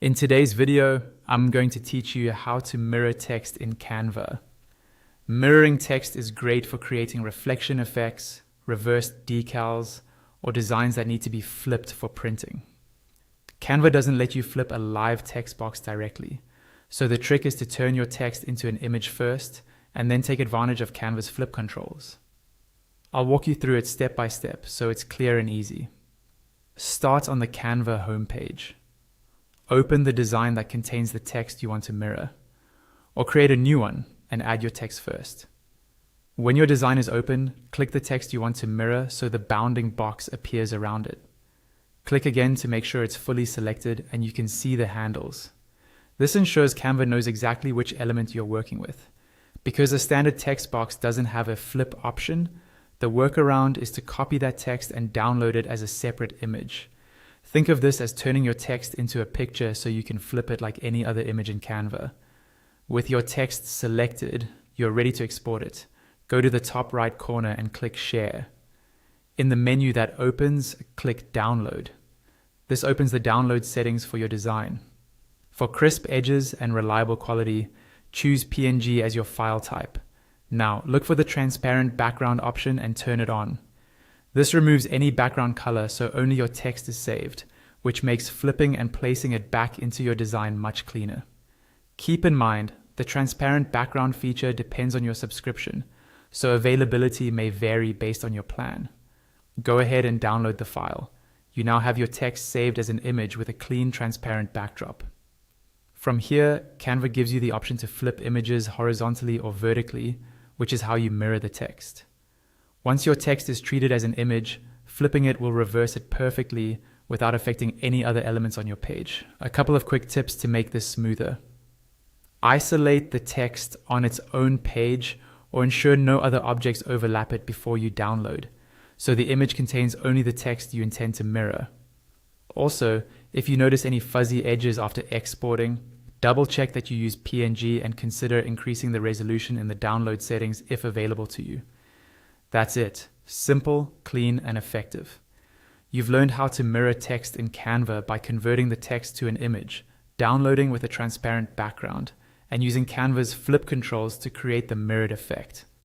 In today's video, I'm going to teach you how to mirror text in Canva. Mirroring text is great for creating reflection effects, reversed decals, or designs that need to be flipped for printing. Canva doesn't let you flip a live text box directly, so the trick is to turn your text into an image first and then take advantage of Canva's flip controls. I'll walk you through it step by step so it's clear and easy. Start on the Canva homepage. Open the design that contains the text you want to mirror, or create a new one and add your text first. When your design is open, click the text you want to mirror so the bounding box appears around it. Click again to make sure it's fully selected and you can see the handles. This ensures Canva knows exactly which element you're working with. Because a standard text box doesn't have a flip option, the workaround is to copy that text and download it as a separate image. Think of this as turning your text into a picture so you can flip it like any other image in Canva. With your text selected, you're ready to export it. Go to the top right corner and click Share. In the menu that opens, click Download. This opens the download settings for your design. For crisp edges and reliable quality, choose PNG as your file type. Now, look for the transparent background option and turn it on. This removes any background color so only your text is saved, which makes flipping and placing it back into your design much cleaner. Keep in mind, the transparent background feature depends on your subscription, so availability may vary based on your plan. Go ahead and download the file. You now have your text saved as an image with a clean, transparent backdrop. From here, Canva gives you the option to flip images horizontally or vertically, which is how you mirror the text. Once your text is treated as an image, flipping it will reverse it perfectly without affecting any other elements on your page. A couple of quick tips to make this smoother. Isolate the text on its own page or ensure no other objects overlap it before you download, so the image contains only the text you intend to mirror. Also, if you notice any fuzzy edges after exporting, double check that you use PNG and consider increasing the resolution in the download settings if available to you. That's it. Simple, clean, and effective. You've learned how to mirror text in Canva by converting the text to an image, downloading with a transparent background, and using Canva's flip controls to create the mirrored effect.